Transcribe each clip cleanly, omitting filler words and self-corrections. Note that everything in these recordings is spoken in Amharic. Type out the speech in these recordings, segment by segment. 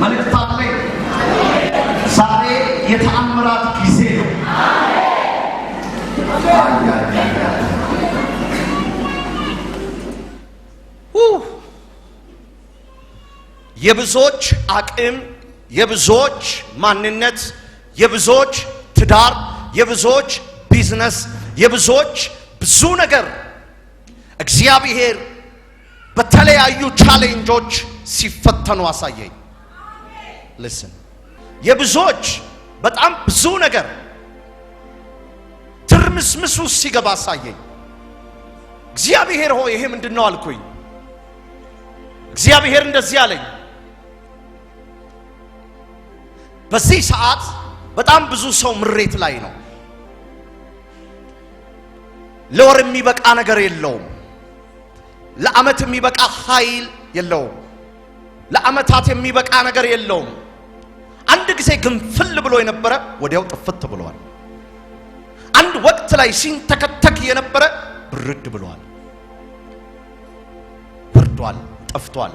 መልእክት አለኝ። ዛሬ የተአምራት ጊዜ ነው። የብዙዎች አቅም፣ የብዙዎች ማንነት፣ የብዙዎች ትዳር፣ የብዙዎች ቢዝነስ፣ የብዙዎች ብዙ ነገር እግዚአብሔር በተለያዩ ቻሌንጆች ሲፈተኑ አሳየኝ። listen የብዙዎች በጣም ብዙ ነገር ትርምስምስ ውስጥ ሲገባ አሳየኝ። እግዚአብሔር ሆይ ይሄ ምንድነው አልኩኝ። እግዚአብሔር እንደዚህ አለኝ፣ በዚህ ሰዓት በጣም ብዙ ሰው ምሬት ላይ ነው። ለወር የሚበቃ ነገር የለውም። ለዓመት የሚበቃ ኃይል የለውም። ለዓመታት የሚበቃ ነገር የለውም። አንድ ጊዜ ግንፍል ብሎ የነበረ ወዲያው ጥፍት ብሏል። አንድ ወቅት ላይ ሲንተከተክ የነበረ ብርድ ብሏል፣ ወርዷል፣ ጠፍቷል።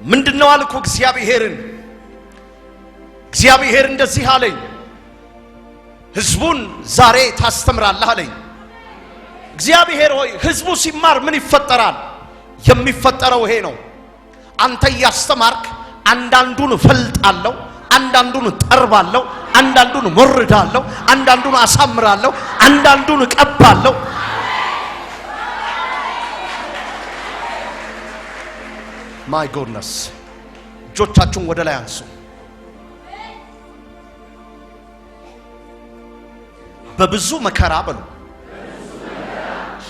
ምንድነው አልኩ እግዚአብሔርን። እግዚአብሔር እንደዚህ አለኝ፣ ህዝቡን ዛሬ ታስተምራለህ አለኝ። እግዚአብሔር ሆይ ህዝቡ ሲማር ምን ይፈጠራል? የሚፈጠረው ይሄ ነው። አንተ ያስተማርክ አንዳንዱን ፈልጣለሁ፣ አንዳንዱን ጠርባለሁ፣ አንዳንዱን ሞርዳለሁ፣ አንዳንዱን አሳምራለሁ፣ አንዳንዱን ቀባለሁ። ማይ ጎድነስ እጆቻችሁን ወደ ላይ አንሱ። በብዙ መከራ በሉ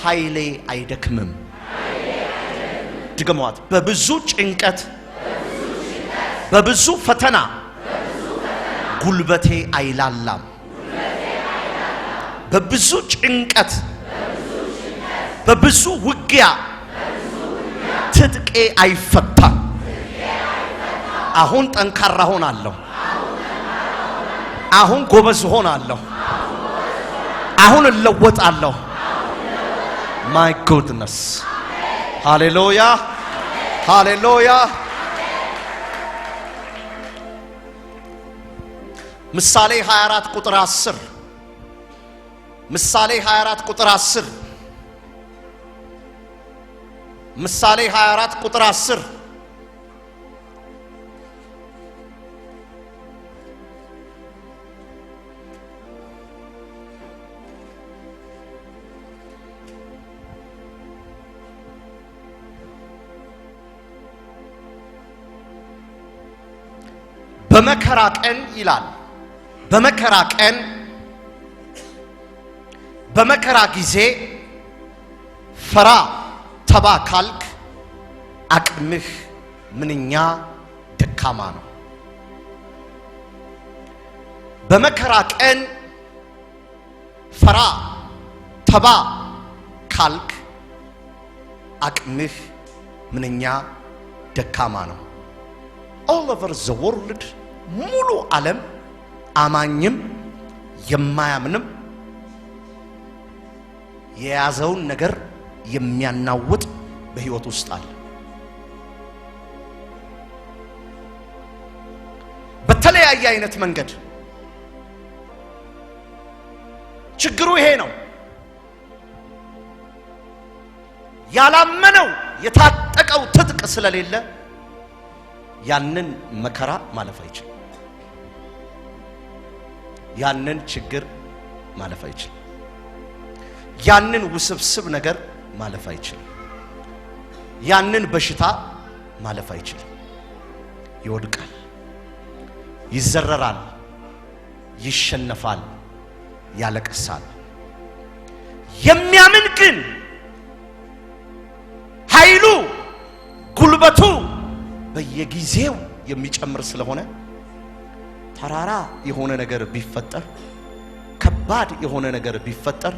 ኃይሌ አይደክምም። ድገሟት። በብዙ ጭንቀት በብዙ ፈተና ጉልበቴ አይላላም። በብዙ ጭንቀት በብዙ ውጊያ ትጥቄ አይፈታም። አሁን ጠንካራ ሆናለሁ። አሁን ጎበዝ ሆናለሁ። አሁን እለወጣለሁ። ማይ ጎድነስ ሃሌሉያ ሃሌሉያ። ምሳሌ 24 ቁጥር 10 ምሳሌ 24 ቁጥር 10 ምሳሌ 24 ቁጥር 10 በመከራ ቀን ይላል። በመከራ ቀን በመከራ ጊዜ ፈራ ተባ ካልክ አቅምህ ምንኛ ደካማ ነው። በመከራ ቀን ፈራ ተባ ካልክ አቅምህ ምንኛ ደካማ ነው። all over the world ሙሉ ዓለም አማኝም የማያምንም የያዘውን ነገር የሚያናውጥ በህይወት ውስጥ አለ። በተለያየ አይነት መንገድ ችግሩ ይሄ ነው። ያላመነው የታጠቀው ትጥቅ ስለሌለ ያንን መከራ ማለፍ አይችልም። ያንን ችግር ማለፍ አይችልም። ያንን ውስብስብ ነገር ማለፍ አይችልም። ያንን በሽታ ማለፍ አይችልም። ይወድቃል፣ ይዘረራል፣ ይሸነፋል፣ ያለቅሳል። የሚያምን ግን ኃይሉ ጉልበቱ በየጊዜው የሚጨምር ስለሆነ ተራራ የሆነ ነገር ቢፈጠር፣ ከባድ የሆነ ነገር ቢፈጠር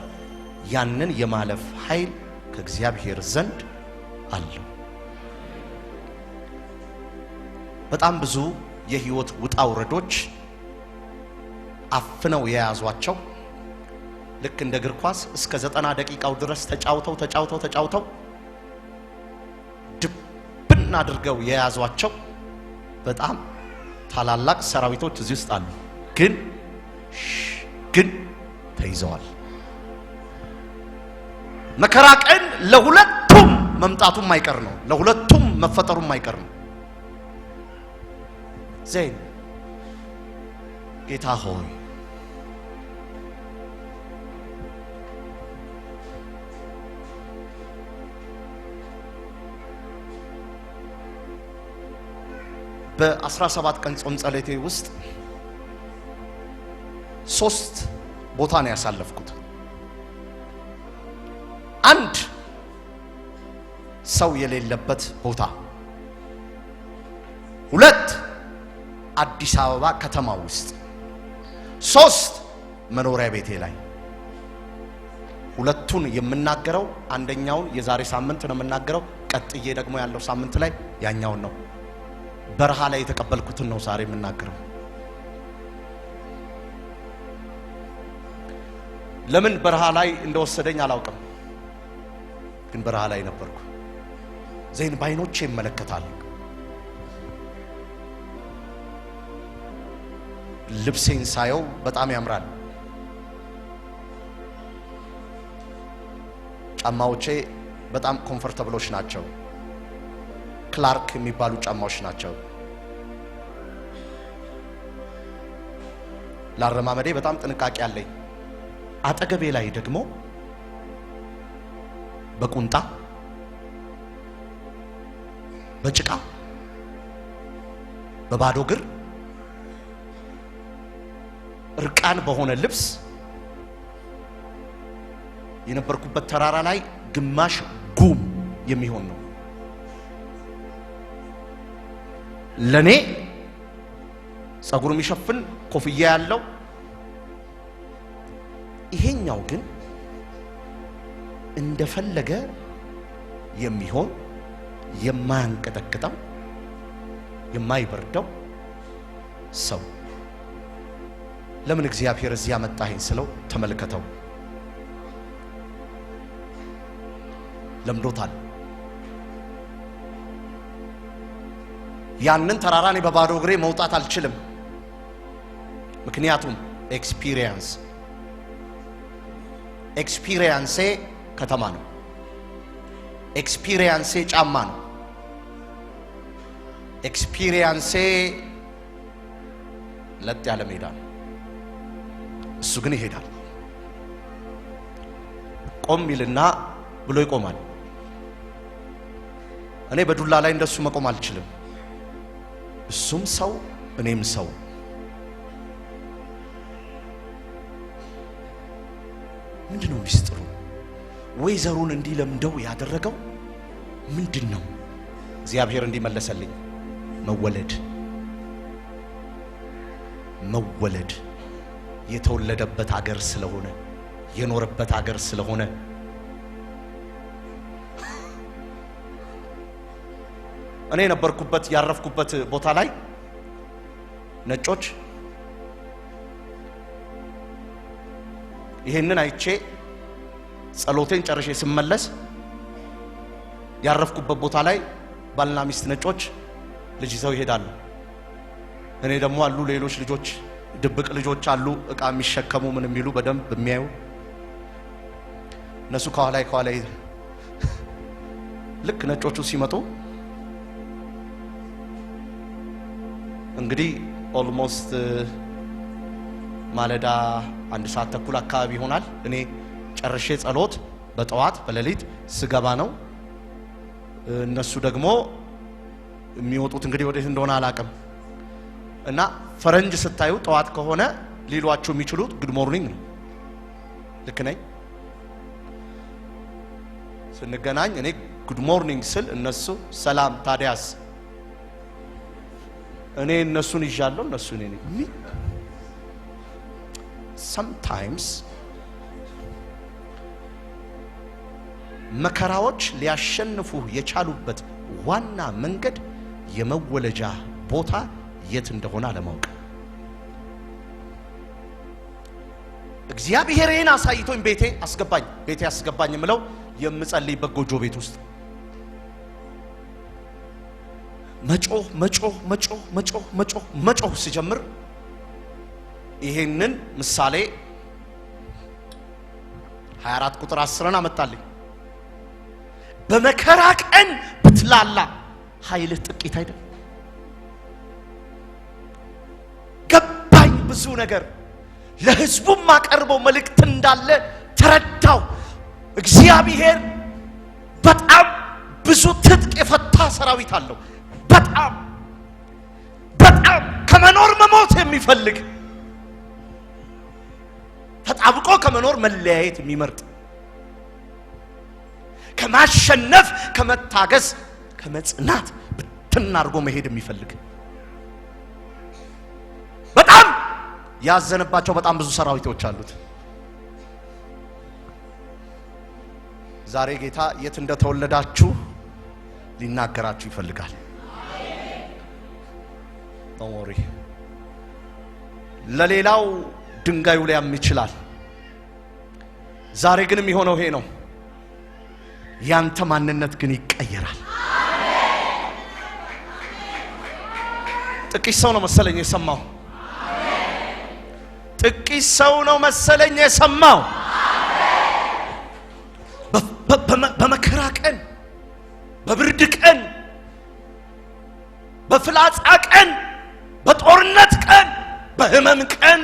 ያንን የማለፍ ኃይል ከእግዚአብሔር ዘንድ አለው። በጣም ብዙ የህይወት ውጣ ውረዶች አፍነው የያዟቸው ልክ እንደ እግር ኳስ እስከ 90 ደቂቃው ድረስ ተጫውተው ድብን ብትን አድርገው የያዟቸው በጣም ታላላቅ ሰራዊቶች እዚህ ውስጥ አሉ። ግን ተይዘዋል። መከራ ቀን ለሁለቱም መምጣቱም አይቀር ነው። ለሁለቱም መፈጠሩም አይቀር ነው። ዘይን ጌታ ሆይ በ17 ቀን ጾም ጸሎቴ ውስጥ 3 ቦታ ነው ያሳለፍኩት። አንድ ሰው የሌለበት ቦታ፣ 2 አዲስ አበባ ከተማ ውስጥ፣ 3 መኖሪያ ቤቴ ላይ። ሁለቱን የምናገረው አንደኛውን የዛሬ ሳምንት ነው የምናገረው። ቀጥዬ ደግሞ ያለው ሳምንት ላይ ያኛውን ነው። በረሃ ላይ የተቀበልኩትን ነው ዛሬ የምናገረው። ለምን በረሃ ላይ እንደወሰደኝ አላውቅም፣ ግን በረሃ ላይ ነበርኩ። ዘይን ባይኖቼ ይመለከታል። ልብሴን ሳየው በጣም ያምራል። ጫማዎቼ በጣም ኮምፎርታብሎች ናቸው። ክላርክ የሚባሉ ጫማዎች ናቸው። ላረማመዴ በጣም ጥንቃቄ አለኝ። አጠገቤ ላይ ደግሞ በቁንጣ በጭቃ በባዶ እግር እርቃን በሆነ ልብስ የነበርኩበት ተራራ ላይ ግማሽ ጉም የሚሆን ነው። ለኔ ጸጉር የሚሸፍን ኮፍያ ያለው፣ ይሄኛው ግን እንደፈለገ የሚሆን የማያንቀጠቅጠው የማይበርደው ሰው። ለምን እግዚአብሔር እዚህ ያመጣኸኝ ስለው ተመልከተው፣ ለምዶታል። ያንን ተራራ እኔ በባዶ እግሬ መውጣት አልችልም። ምክንያቱም ኤክስፒሪየንሴ ከተማ ነው። ኤክስፒሪየንሴ ጫማ ነው። ኤክስፒሪየንሴ ለጥ ያለ ሜዳ ነው። እሱ ግን ይሄዳል። ቆም ይልና ብሎ ይቆማል። እኔ በዱላ ላይ እንደሱ መቆም አልችልም። እሱም ሰው እኔም ሰው። ምንድነው ሚስጥሩ? ወይዘሩን እንዲለምደው ያደረገው ምንድነው? እግዚአብሔር እንዲመለሰልኝ መወለድ የተወለደበት ሀገር ስለሆነ የኖረበት ሀገር ስለሆነ እኔ ነበርኩበት ያረፍኩበት ቦታ ላይ ነጮች ይሄንን አይቼ ጸሎቴን ጨርሼ ስመለስ ያረፍኩበት ቦታ ላይ ባልና ሚስት ነጮች ልጅ ይዘው ይሄዳሉ። እኔ ደግሞ አሉ ሌሎች ልጆች፣ ድብቅ ልጆች አሉ፣ እቃ የሚሸከሙ ምን የሚሉ በደንብ የሚያዩ እነሱ ከኋላ ልክ ነጮቹ ሲመጡ እንግዲህ ኦልሞስት ማለዳ 1 ሰዓት ተኩል አካባቢ ይሆናል። እኔ ጨርሼ ጸሎት በጠዋት በሌሊት ስገባ ነው። እነሱ ደግሞ የሚወጡት እንግዲህ ወዴት እንደሆነ አላቅም። እና ፈረንጅ ስታዩ ጠዋት ከሆነ ሊሏችሁ የሚችሉት ጉድ ሞርኒንግ ነው። ልክ ነኝ? ስንገናኝ እኔ ጉድ ሞርኒንግ ስል እነሱ ሰላም ታዲያስ። እኔ እነሱን ይዣለሁ፣ እነሱ እኔ ነኝ። sometimes መከራዎች ሊያሸንፉ የቻሉበት ዋና መንገድ የመወለጃ ቦታ የት እንደሆነ አለማወቅ። እግዚአብሔርን አሳይቶኝ ቤቴ አስገባኝ የምለው የምጸልይበት ጎጆ ቤት ውስጥ መጮህ ሲጀምር ይሄንን ምሳሌ 24 ቁጥር 10ን አመጣልኝ። በመከራ ቀን ብትላላ ኃይልህ ጥቂት አይደል? ገባኝ ብዙ ነገር ለህዝቡ ማቀርበው መልእክት እንዳለ ተረዳው። እግዚአብሔር በጣም ብዙ ትጥቅ የፈታ ሰራዊት አለው። በጣም ከመኖር መሞት የሚፈልግ ተጣብቆ ከመኖር መለያየት የሚመርጥ ከማሸነፍ ከመታገስ ከመጽናት ብትናርጎ መሄድ የሚፈልግ በጣም ያዘነባቸው በጣም ብዙ ሰራዊቶች አሉት። ዛሬ ጌታ የት እንደተወለዳችሁ ሊናገራችሁ ይፈልጋል። ኦሞሪ ለሌላው ድንጋዩ ሊያም ይችላል። ዛሬ ግን የሚሆነው ይሄ ነው። ያንተ ማንነት ግን ይቀየራል። ጥቂት ሰው ነው መሰለኝ የሰማው። ጥቂት ሰው ነው መሰለኝ የሰማው። በመከራ ቀን፣ በብርድ ቀን፣ በፍላጻ ቀን፣ በጦርነት ቀን፣ በህመም ቀን፣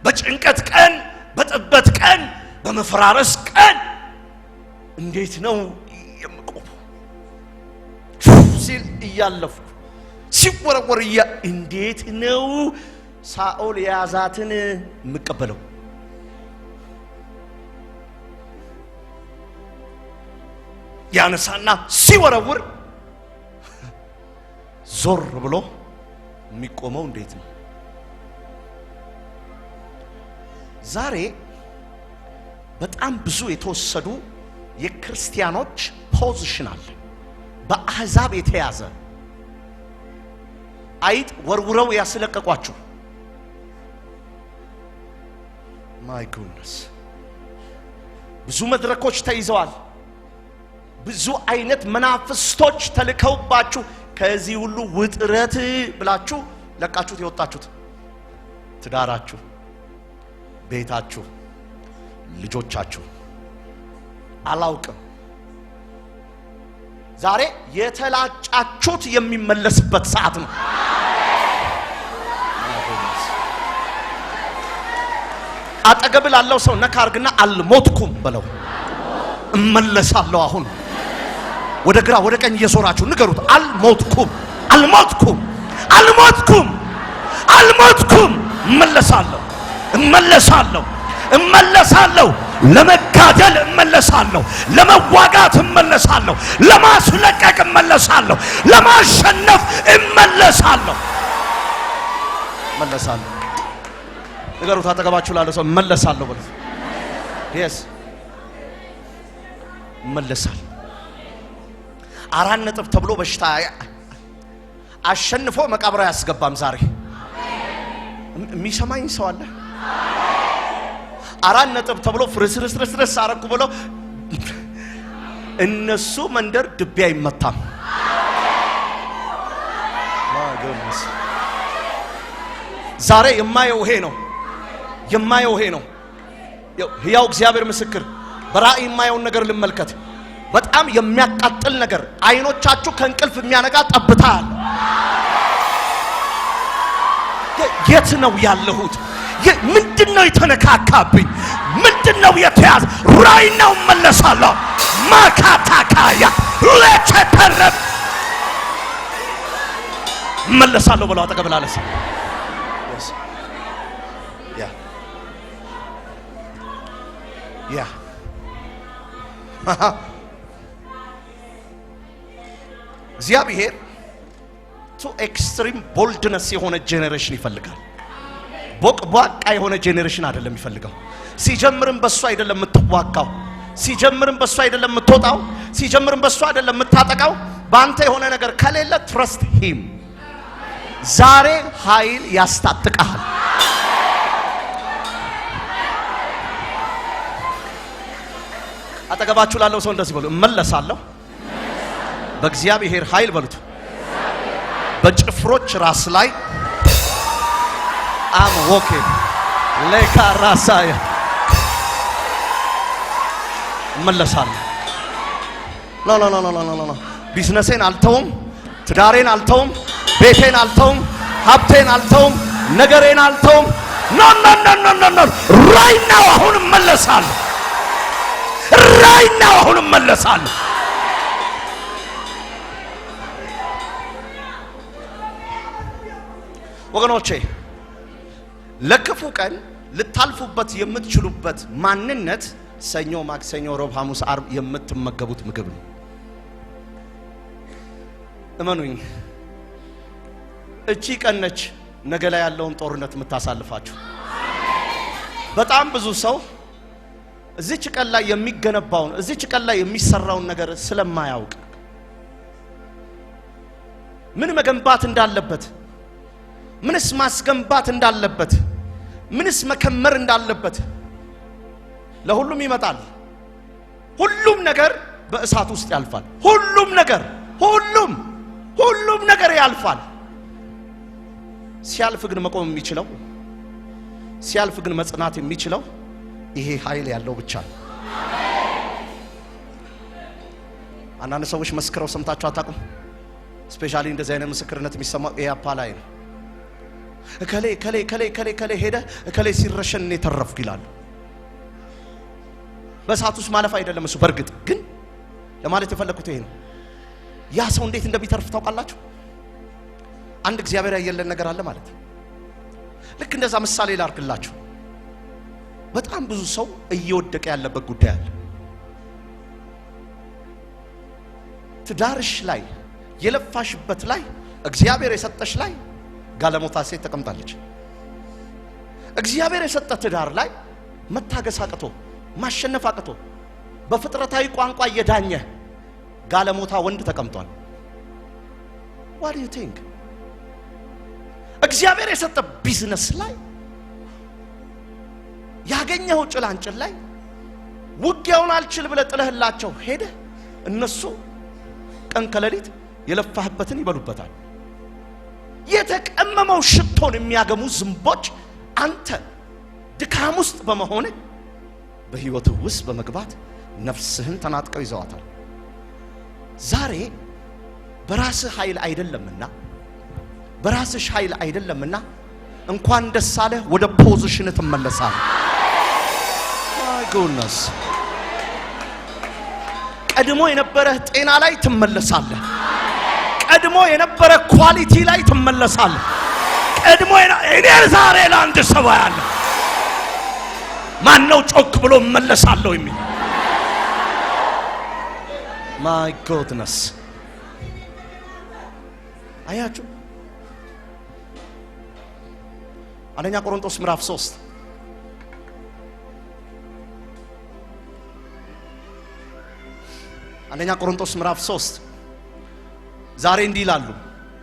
በጭንቀት ቀን፣ በጥበት ቀን፣ በመፈራረስ ቀን እንዴት ነው የምቆመው? ሲል እያለፉ ሲወረወር እንዴት ነው ሳኦል የያዛትን የምቀበለው? ያነሳና ሲወረውር ዞር ብሎ የሚቆመው እንዴት ነው? ዛሬ በጣም ብዙ የተወሰዱ የክርስቲያኖች ፖዚሽን አለ። በአህዛብ የተያዘ አይጥ ወርውረው ያስለቀቋችሁ። ማይ ጉድነስ ብዙ መድረኮች ተይዘዋል። ብዙ አይነት መናፍስቶች ተልከውባችሁ ከዚህ ሁሉ ውጥረት ብላችሁ ለቃችሁት የወጣችሁት ትዳራችሁ፣ ቤታችሁ፣ ልጆቻችሁ አላውቅም። ዛሬ የተላጫችሁት የሚመለስበት ሰዓት ነው። አጠገብ ላለው ሰው ነካ አርግና አልሞትኩም በለው። እመለሳለሁ። አሁን ወደ ግራ ወደ ቀኝ እየዞራችሁ ንገሩት። አልሞትኩም፣ አልሞትኩም፣ አልሞትኩም፣ አልሞትኩም። እመለሳለሁ፣ እመለሳለሁ፣ እመለሳለሁ። ለመጋደል እመለሳለሁ፣ ለመዋጋት እመለሳለሁ፣ ለማስለቀቅ እመለሳለሁ፣ ለማሸነፍ እመለሳለሁ። እመለሳለሁ። ንገሩት አጠገባችሁ ላለው ሰው እመለሳለሁ በሉት። yes እመለሳለሁ። 4 ነጥብ ተብሎ በሽታ አሸንፎ መቃብር ያስገባም። ዛሬ የሚሰማኝ ሰው አለ? 4 ነጥብ ተብሎ ፍርስርስርስርስ አረኩ ብሎ እነሱ መንደር ድቤ አይመታም። ማገንስ ዛሬ የማየው ይሄ ነው፣ የማየው ይሄ ነው። ሕያው እግዚአብሔር ምስክር፣ በራእይ የማየውን ነገር ልመልከት። በጣም የሚያቃጥል ነገር፣ አይኖቻችሁ ከእንቅልፍ የሚያነቃ ጠብታ አለ። የት ነው ያለሁት? ምንድነው የተነካካብኝ? ምንድነው የተያዘ? ራእይ ነው። እመለሳለሁ። ማካታካያ ለተተረብ እመለሳለሁ ብለው አጠገብ ላለ ሰው ያ እግዚአብሔር ቱ ኤክስትሪም ቦልድነስ የሆነ ጄኔሬሽን ይፈልጋል። ቦቅቧቃ የሆነ ጄኔሬሽን አይደለም የሚፈልገው። ሲጀምርም በሱ አይደለም የምትዋጋው፣ ሲጀምርም በሱ አይደለም የምትወጣው፣ ሲጀምርም በሱ አይደለም የምታጠቃው። በአንተ የሆነ ነገር ከሌለ ትረስት ሂም። ዛሬ ኃይል ያስታጥቃል። አጠገባችሁ ላለው ሰው እንደዚህ በሉ፣ እመለሳለሁ በእግዚአብሔር ኃይል በሉት። በጭፍሮች ራስ ላይ አም ወኬ ለካ ራሳያ እመለሳለሁ። ላ ቢዝነሴን አልተውም፣ ትዳሬን አልተውም፣ ቤቴን አልተውም፣ ሀብቴን አልተውም፣ ነገሬን አልተውም። ኖ ራይት ናው አሁን እመለሳለሁ። ራይት ናው አሁን እመለሳለሁ። ወገኖቼ ለክፉ ቀን ልታልፉበት የምትችሉበት ማንነት ሰኞ፣ ማክሰኞ፣ ሮብ፣ ሐሙስ፣ አርብ የምትመገቡት ምግብ ነው። እመኑኝ እቺ ቀን ነች ነገ ላይ ያለውን ጦርነት የምታሳልፋችሁ። በጣም ብዙ ሰው እዚች ቀን ላይ የሚገነባውን እዚች ቀን ላይ የሚሰራውን ነገር ስለማያውቅ ምን መገንባት እንዳለበት፣ ምንስ ማስገንባት እንዳለበት፣ ምንስ መከመር እንዳለበት ለሁሉም ይመጣል። ሁሉም ነገር በእሳት ውስጥ ያልፋል። ሁሉም ነገር ያልፋል። ሲያልፍ ግን መቆም የሚችለው፣ ሲያልፍ ግን መጽናት የሚችለው ይሄ ኃይል ያለው ብቻ ነው። አንዳንድ ሰዎች መስክረው ሰምታችሁ አታውቁም? ስፔሻሊ እንደዚህ አይነት ምስክርነት የሚሰማው ኤያፓ ላይ ነው። እከሌ ሄደ እከሌ ሲረሸን እኔ ተረፍኩ ይላሉ። በእሳት ውስጥ ማለፍ አይደለም እሱ። በእርግጥ ግን ለማለት የፈለኩት ይሄ ነው። ያ ሰው እንዴት እንደሚተርፍ ታውቃላችሁ? አንድ እግዚአብሔር ያየለን ነገር አለ ማለት ነው። ልክ እንደዛ ምሳሌ ላርክላችሁ። በጣም ብዙ ሰው እየወደቀ ያለበት ጉዳይ አለ። ትዳርሽ ላይ የለፋሽበት ላይ እግዚአብሔር የሰጠሽ ላይ ጋለሞታ ሴት ተቀምጣለች። እግዚአብሔር የሰጠ ትዳር ላይ መታገስ አቅቶ ማሸነፍ አቅቶ በፍጥረታዊ ቋንቋ እየዳኘ ጋለሞታ ወንድ ተቀምጧል። what do you think? እግዚአብሔር የሰጠ ቢዝነስ ላይ ያገኘው ጭላንጭል ላይ ውጊያውን አልችል ብለ ጥለህላቸው ሄደ። እነሱ ቀን ከሌሊት የለፋህበትን ይበሉበታል። የተቀመመው ሽቶን የሚያገሙ ዝንቦች አንተ ድካም ውስጥ በመሆን በህይወት ውስጥ በመግባት ነፍስህን ተናጥቀው ይዘዋታል። ዛሬ በራስህ ኃይል አይደለምና በራስሽ ኃይል አይደለምና እንኳን ደስ አለህ ወደ ፖዚሽን ተመለሳለህ። ማይ ጎድነስ ቀድሞ የነበረህ ጤና ላይ ትመለሳለህ። ቀድሞ የነበረ ኳሊቲ ላይ ትመለሳለህ። ቀድሞ እኔ ዛሬ ለአንድ ሰው ያለ ማን ነው ጮክ ብሎ መለሳለሁ የሚል? ማይ ጎድነስ አያችሁ። አንደኛ ቆሮንቶስ ምዕራፍ 3 አንደኛ ቆሮንቶስ ምዕራፍ 3 ዛሬ እንዲህ ይላሉ።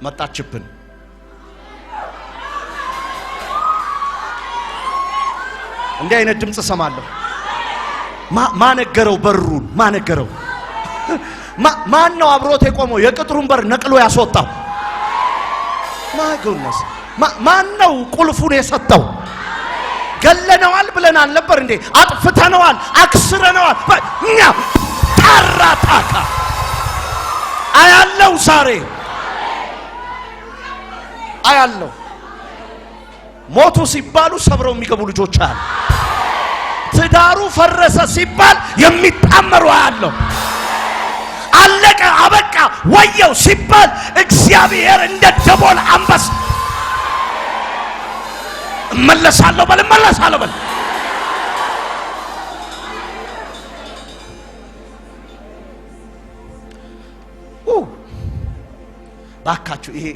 መጣችብን። እንዲህ አይነት ድምጽ ሰማለሁ። ማነገረው በሩን ማነገረው ማን ነው? አብሮት የቆመው የቅጥሩን በር ነቅሎ ያስወጣው ማይ ጎድነስ ማን ነው? ቁልፉን የሰጠው ገለነዋል ብለናል ነበር እንዴ? አጥፍተነዋል፣ አክስረነዋል። እኛ ታራታካ አያለው ዛሬ አያለው። ሞቱ ሲባሉ ሰብረው የሚገቡ ልጆች አሉ። ትዳሩ ፈረሰ ሲባል የሚጣመሩ አያለው። አለቀ አበቃ ወየው ሲባል እግዚአብሔር እንደ ደቦል አንበሳ እመለሳለሁ በል እመለሳለሁ በል። ባካችሁ ይሄ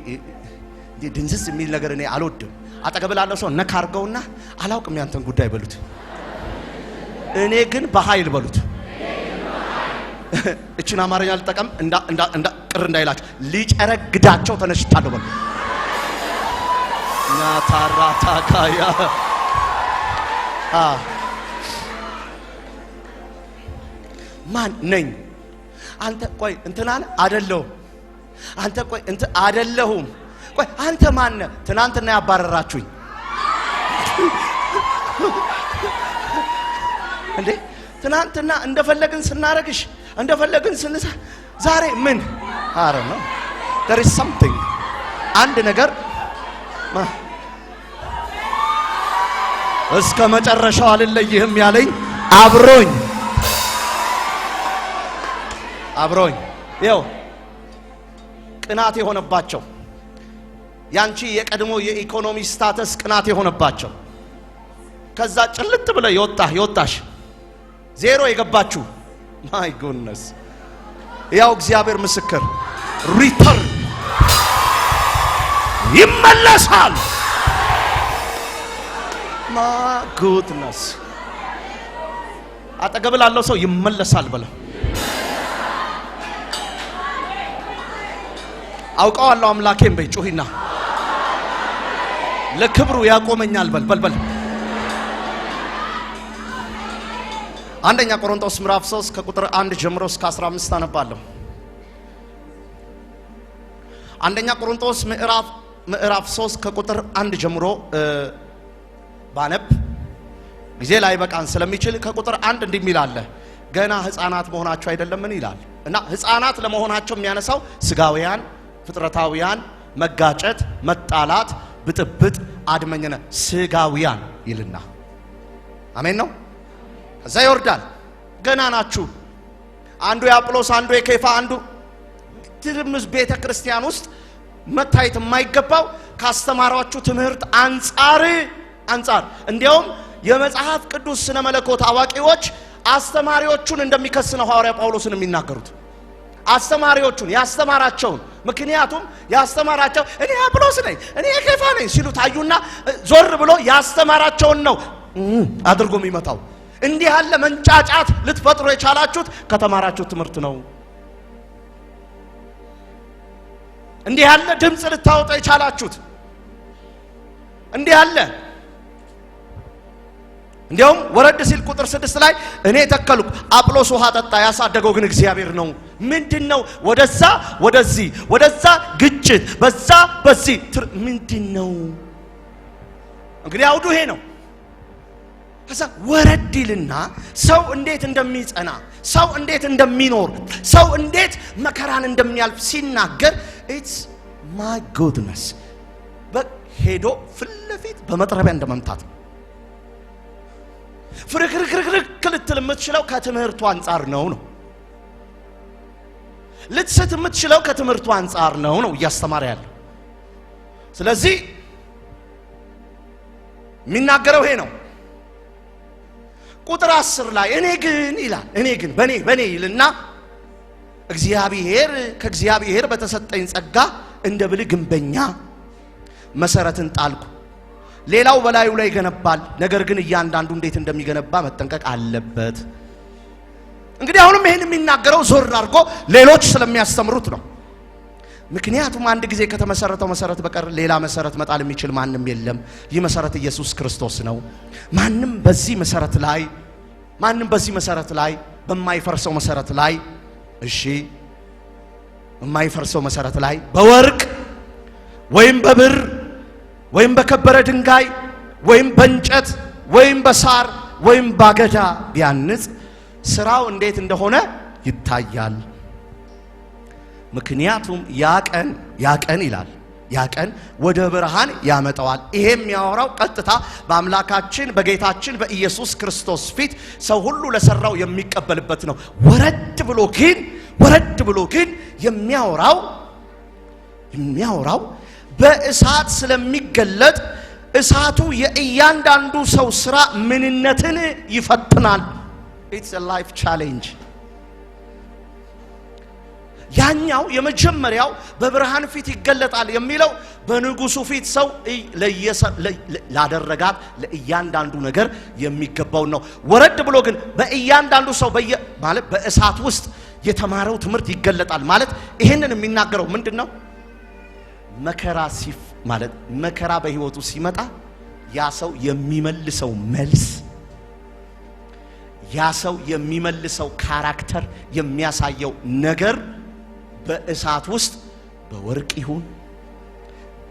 ድንዝዝ የሚል ነገር እኔ አልወድም። አጠገብ ላለው ሰው ነካ አድርገውና አላውቅም ያንተን ጉዳይ በሉት። እኔ ግን በኃይል በሉት። እቺን አማርኛ ልጠቀም እንዳ ቅር እንዳይላችሁ ሊጨረግዳቸው ተነስቻለሁ በሉ። ናታራታካያ ማን ነኝ? አንተ ቆይ እንትና አይደለሁም። አንተ ቆይ እንት አይደለሁም። ቆይ አንተ ማን ነህ? ትናንትና ያባረራችሁኝ እንዴ? ትናንትና እንደፈለግን ስናረግሽ እንደፈለግን ስንሳ ዛሬ ምን አረ ነው? there is something አንድ ነገር እስከ መጨረሻው አልለይህም ያለኝ አብሮኝ ይኸው ቅናት የሆነባቸው ያንቺ የቀድሞ የኢኮኖሚ ስታተስ ቅናት የሆነባቸው ከዛ ጭልጥ ብለ ይወጣሽ ዜሮ የገባችሁ ማይ ጎድነስ ያው እግዚአብሔር ምስክር ሪተርን ይመለሳል። ማይ ጎድነስ አጠገብ ላለው ሰው ይመለሳል በለው። አውቀዋለሁ አምላኬን በይ ጩሂና ለክብሩ ያቆመኛል በል። አንደኛ ቆሮንቶስ ምዕራፍ 3 ከቁጥር 1 ጀምሮ እስከ 15 አነባለሁ። አንደኛ ቆሮንቶስ ምዕራፍ 3 ከቁጥር 1 ጀምሮ ባነብ ጊዜ ላይ በቃን ስለሚችል ከቁጥር 1 እንዲሚል አለ ገና ህፃናት መሆናቸው አይደለምን ይላል። እና ህፃናት ለመሆናቸው የሚያነሳው ስጋውያን ፍጥረታውያን መጋጨት መጣላት ብጥብጥ አድመኝነት ስጋውያን ይልና አሜን ነው። ከዛ ይወርዳል ገና ናችሁ አንዱ የአጵሎስ አንዱ የኬፋ አንዱ ትርምስ ቤተ ክርስቲያን ውስጥ መታየት የማይገባው ካስተማሯችሁ ትምህርት አንጻር እንዲያውም የመጽሐፍ ቅዱስ ስነ መለኮት አዋቂዎች አስተማሪዎቹን እንደሚከስ ነው ሐዋርያ ጳውሎስን የሚናገሩት። አስተማሪዎቹን ያስተማራቸውን ምክንያቱም ያስተማራቸው እኔ አጵሎስ ነኝ እኔ የኬፋ ነኝ ሲሉ ታዩና ዞር ብሎ ያስተማራቸውን ነው አድርጎ የሚመታው። እንዲህ ያለ መንጫጫት ልትፈጥሩ የቻላችሁት ከተማራችሁት ትምህርት ነው። እንዲህ ያለ ድምጽ ልታወጡ የቻላችሁት እንዲህ ያለ እንዲያውም ወረድ ሲል ቁጥር 6 ላይ እኔ ተከልኩ አጵሎስ ውሃ ጠጣ ያሳደገው ግን እግዚአብሔር ነው። ምንድነው ወደዛ ግጭት በዛ በዚህ ምንድነው? እንግዲህ አውዱ ይሄ ነው። ከዛ ወረድልና ሰው እንዴት እንደሚጸና ሰው እንዴት እንደሚኖር ሰው እንዴት መከራን እንደሚያልፍ ሲናገር ኢትስ ማይ ጎድነስ በሄዶ ፍለፊት በመጥረቢያ እንደመምታት ፍርክርክርክ ልትል የምትችለው ከትምህርቱ አንጻር ነው ልትስት የምትችለው ከትምህርቱ አንጻር ነው እያስተማረ ያለው። ስለዚህ የሚናገረው ይሄ ነው። ቁጥር 10 ላይ እኔ ግን በኔ ይልና ከእግዚአብሔር በተሰጠኝ ጸጋ እንደ ብልህ ግንበኛ መሰረትን ጣልኩ ሌላው በላዩ ላይ ይገነባል ነገር ግን እያንዳንዱ እንዴት እንደሚገነባ መጠንቀቅ አለበት። እንግዲህ አሁንም ይሄን የሚናገረው ዞር አድርጎ ሌሎች ስለሚያስተምሩት ነው። ምክንያቱም አንድ ጊዜ ከተመሰረተው መሰረት በቀር ሌላ መሰረት መጣል የሚችል ማንም የለም። ይህ መሰረት ኢየሱስ ክርስቶስ ነው። ማንም በዚህ መሰረት ላይ በማይፈርሰው መሰረት ላይ የማይፈርሰው መሰረት ላይ በወርቅ ወይም በብር ወይም በከበረ ድንጋይ ወይም በእንጨት ወይም በሳር ወይም ባገዳ ቢያንጽ ስራው እንዴት እንደሆነ ይታያል። ምክንያቱም ያቀን ይላል ያቀን ወደ ብርሃን ያመጣዋል። ይሄም የሚያወራው ቀጥታ በአምላካችን በጌታችን በኢየሱስ ክርስቶስ ፊት ሰው ሁሉ ለሰራው የሚቀበልበት ነው። ወረድ ብሎ ግን የሚያወራው በእሳት ስለሚገለጥ እሳቱ የእያንዳንዱ ሰው ስራ ምንነትን ይፈትናል። it's a life challenge። ያኛው የመጀመሪያው በብርሃን ፊት ይገለጣል የሚለው በንጉሱ ፊት ሰው ላደረጋት ለእያንዳንዱ ነገር የሚገባው ነው። ወረድ ብሎ ግን በእያንዳንዱ ሰው ማለት በእሳት ውስጥ የተማረው ትምህርት ይገለጣል ማለት ይሄንን የሚናገረው ምንድነው? መከራ በህይወቱ ሲመጣ ያ ሰው የሚመልሰው መልስ ያ ሰው የሚመልሰው ካራክተር የሚያሳየው ነገር በእሳት ውስጥ በወርቅ ይሁን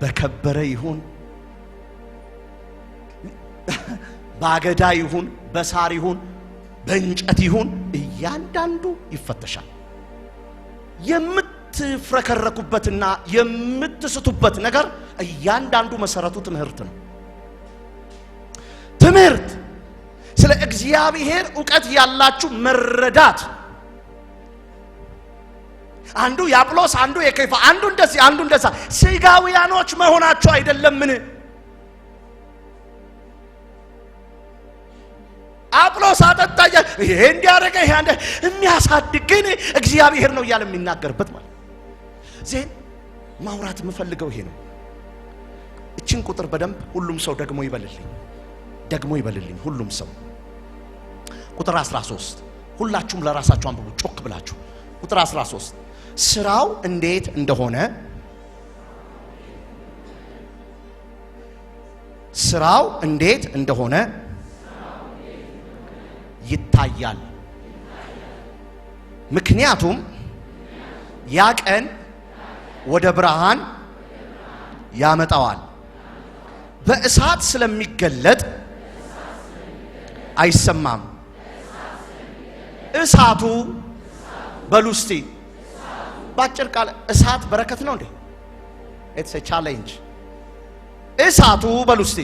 በከበረ ይሁን ባገዳ ይሁን በሳር ይሁን በእንጨት ይሁን እያንዳንዱ ይፈተሻል። የምትፍረከረኩበትና የምትስቱበት ነገር እያንዳንዱ መሰረቱ ትምህርት ነው። ትምህርት ስለ እግዚአብሔር ዕውቀት ያላችሁ መረዳት፣ አንዱ የአጵሎስ አንዱ የኬፋ አንዱ እንደዚህ አንዱ እንደዛ ስጋውያኖች መሆናቸው አይደለምን? አጵሎስ አጠጣየ ይሄ እንዲያረገ ይሄ አንደ የሚያሳድግ ግን እግዚአብሔር ነው እያለ የሚናገርበት ማለት ዜን ማውራት የምፈልገው ይሄ ነው። እቺን ቁጥር በደንብ ሁሉም ሰው ደግሞ ይበልልኝ ሁሉም ሰው ቁጥር 13 ሁላችሁም ለራሳችሁ አንብቡ ጮክ ብላችሁ። ቁጥር 13 ስራው እንዴት እንደሆነ ይታያል። ምክንያቱም ያ ቀን ወደ ብርሃን ያመጣዋል። በእሳት ስለሚገለጥ አይሰማም። እሳቱ በሉስቲ ባጭር ቃል እሳት በረከት ነው እንዴ? ኢትስ ኤ ቻሌንጅ። እሳቱ በሉስቲ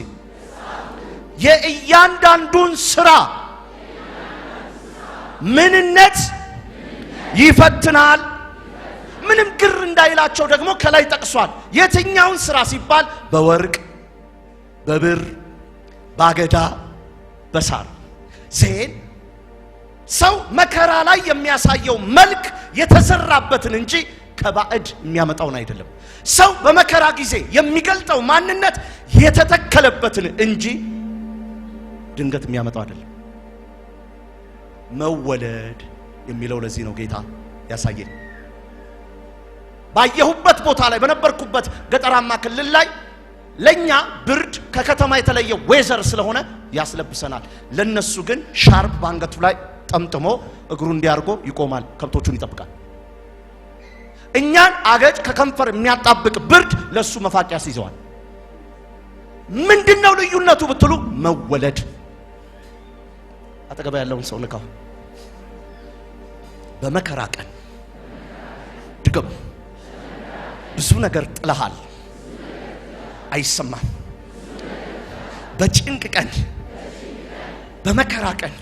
የእያንዳንዱን ስራ ምንነት ይፈትናል። ምንም ግር እንዳይላቸው ደግሞ ከላይ ጠቅሷል። የትኛውን ስራ ሲባል በወርቅ በብር ባገዳ በሳር ዜን ሰው መከራ ላይ የሚያሳየው መልክ የተዘራበትን እንጂ ከባዕድ የሚያመጣውን አይደለም። ሰው በመከራ ጊዜ የሚገልጠው ማንነት የተተከለበትን እንጂ ድንገት የሚያመጣው አይደለም። መወለድ የሚለው ለዚህ ነው ጌታ ያሳየኝ። ባየሁበት ቦታ ላይ በነበርኩበት ገጠራማ ክልል ላይ ለኛ ብርድ ከከተማ የተለየ ዌዘር ስለሆነ ያስለብሰናል። ለነሱ ግን ሻርፕ ባንገቱ ላይ ጠምጥሞ እግሩ እንዲያርጎ ይቆማል፣ ከብቶቹን ይጠብቃል። እኛን አገጭ ከከንፈር የሚያጣብቅ ብርድ ለሱ መፋቂያ ሲይዘዋል። ምንድነው ልዩነቱ ብትሉ መወለድ። አጠገባ ያለውን ሰው ንካው። በመከራ ቀን ድገም። ብዙ ነገር ጥለሃል፣ አይሰማም። በጭንቅ ቀን፣ በመከራ ቀን፣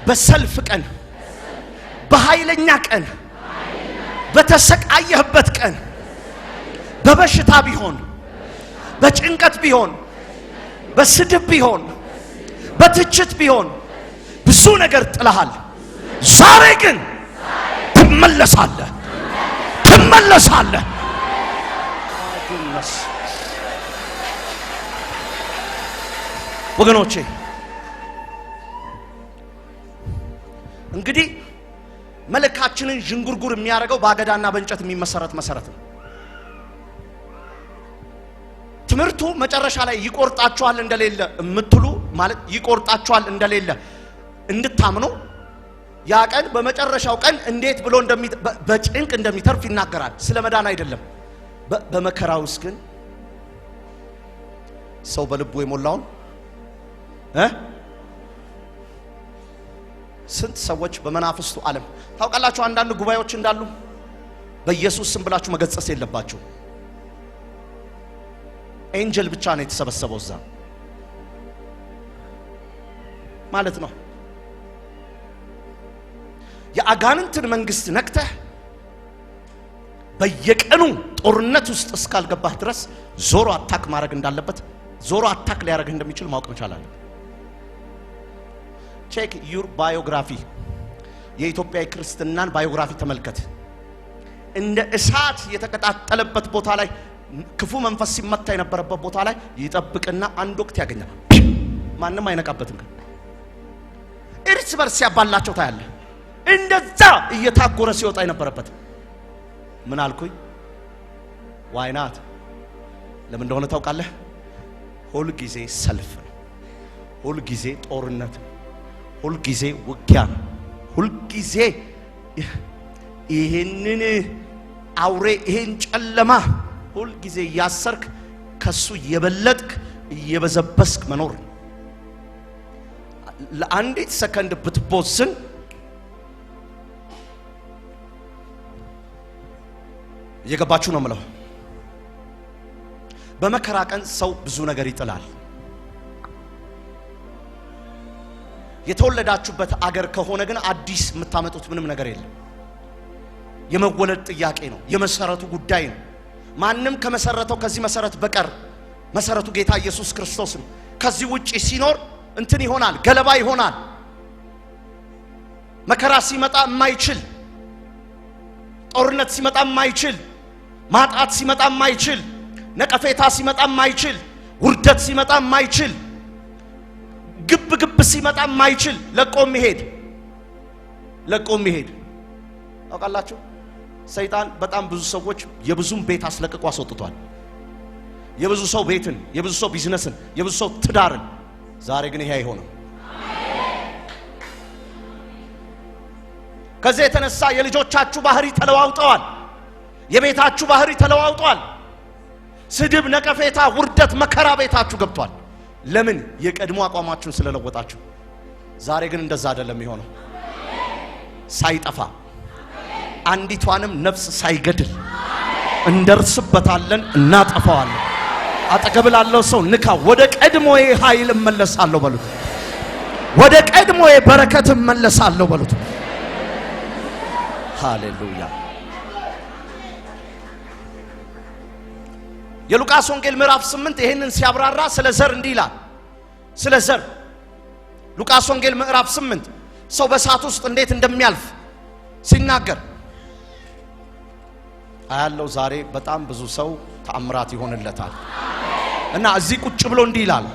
በሰልፍ ቀን፣ በኃይለኛ ቀን፣ በተሰቃየህበት ቀን፣ በበሽታ ቢሆን፣ በጭንቀት ቢሆን፣ በስድብ ቢሆን፣ በትችት ቢሆን ብዙ ነገር ጥለሃል። ዛሬ ግን ትመለሳለህ። ወገኖቼ እንግዲህ መልካችንን ዥንጉርጉር የሚያደርገው ባገዳና በእንጨት የሚመሰረት መሰረት ነው። ትምህርቱ መጨረሻ ላይ ይቆርጣቸዋል እንደሌለ እምትሉ ማለት ይቆርጣቸዋል እንደሌለ እንድታምኑ ያ ቀን በመጨረሻው ቀን እንዴት ብሎ በጭንቅ እንደሚተርፍ ይናገራል። ስለ መዳን አይደለም። በመከራው ውስጥ ግን ሰው በልቡ የሞላውን ስንት ሰዎች በመናፍስቱ ዓለም ታውቃላችሁ። አንዳንድ ጉባኤዎች እንዳሉ በኢየሱስ ስም ብላችሁ መገጸስ የለባችሁ። ኤንጀል ብቻ ነው የተሰበሰበው እዛ ማለት ነው። የአጋንንትን መንግስት ነክተህ በየቀኑ ጦርነት ውስጥ እስካልገባህ ድረስ ዞሮ አታክ ማድረግ እንዳለበት ዞሮ አታክ ሊያደርግህ እንደሚችል ማወቅ መቻል አለብህ። ቼክ ዩር ባዮግራፊ። የኢትዮጵያ ክርስትናን ባዮግራፊ ተመልከት። እንደ እሳት የተቀጣጠለበት ቦታ ላይ ክፉ መንፈስ ሲመታ የነበረበት ቦታ ላይ ይጠብቅና አንድ ወቅት ያገኛል። ማንም አይነቃበትም። እርስ በርስ ያባላቸው ታያለ። እንደዛ እየታጎረ ሲወጣ የነበረበት ምን አልኩኝ? ዋይናት ለምን እንደሆነ ታውቃለህ? ሁል ጊዜ ሰልፍ ነው። ሁል ጊዜ ጦርነት ነው። ሁል ጊዜ ውጊያ ነው። ሁል ጊዜ ይሄንን አውሬ ይሄን ጨለማ ሁል ጊዜ ያሰርክ ከሱ የበለጥክ እየበዘበስክ መኖር። ለአንዲት ሰከንድ ብትቦዝን እየገባችሁ ነው የምለው። በመከራ ቀን ሰው ብዙ ነገር ይጥላል። የተወለዳችሁበት አገር ከሆነ ግን አዲስ የምታመጡት ምንም ነገር የለም። የመወለድ ጥያቄ ነው፣ የመሰረቱ ጉዳይ ነው። ማንም ከመሰረተው ከዚህ መሰረት በቀር መሰረቱ ጌታ ኢየሱስ ክርስቶስ ነው። ከዚህ ውጪ ሲኖር እንትን ይሆናል፣ ገለባ ይሆናል። መከራ ሲመጣ የማይችል፣ ጦርነት ሲመጣ የማይችል፣ ማጣት ሲመጣ የማይችል፣ ነቀፌታ ሲመጣ የማይችል፣ ውርደት ሲመጣ የማይችል፣ ግብ ሲመጣ የማይችል ለቆ የሚሄድ ታውቃላችሁ። ሰይጣን በጣም ብዙ ሰዎች የብዙም ቤት አስለቅቆ አስወጥቷል። የብዙ ሰው ቤትን፣ የብዙ ሰው ቢዝነስን፣ የብዙ ሰው ትዳርን። ዛሬ ግን ይሄ አይሆንም። ከዚህ የተነሳ የልጆቻችሁ ባህሪ ተለዋውጠዋል። የቤታችሁ ባህሪ ተለዋውጧል። ስድብ፣ ነቀፌታ፣ ውርደት፣ መከራ ቤታችሁ ገብቷል። ለምን? የቀድሞ አቋማችሁን ስለለወጣችሁ። ዛሬ ግን እንደዛ አይደለም የሚሆነው። ሳይጠፋ አንዲቷንም ነፍስ ሳይገድል እንደርስበታለን፣ እናጠፋዋለን። አጠገብ ላለው ሰው ንካ፣ ወደ ቀድሞዬ ኃይል እመለሳለሁ በሉት። ወደ ቀድሞዬ በረከት እመለሳለሁ በሉት። ሃሌሉያ። የሉቃስ ወንጌል ምዕራፍ 8 ይሄንን ሲያብራራ ስለ ዘር እንዲህ ይላል። ስለ ዘር ሉቃስ ወንጌል ምዕራፍ 8 ሰው በእሳት ውስጥ እንዴት እንደሚያልፍ ሲናገር አያለው። ዛሬ በጣም ብዙ ሰው ተአምራት ይሆንለታል እና እዚህ ቁጭ ብሎ እንዲህ ይላል፣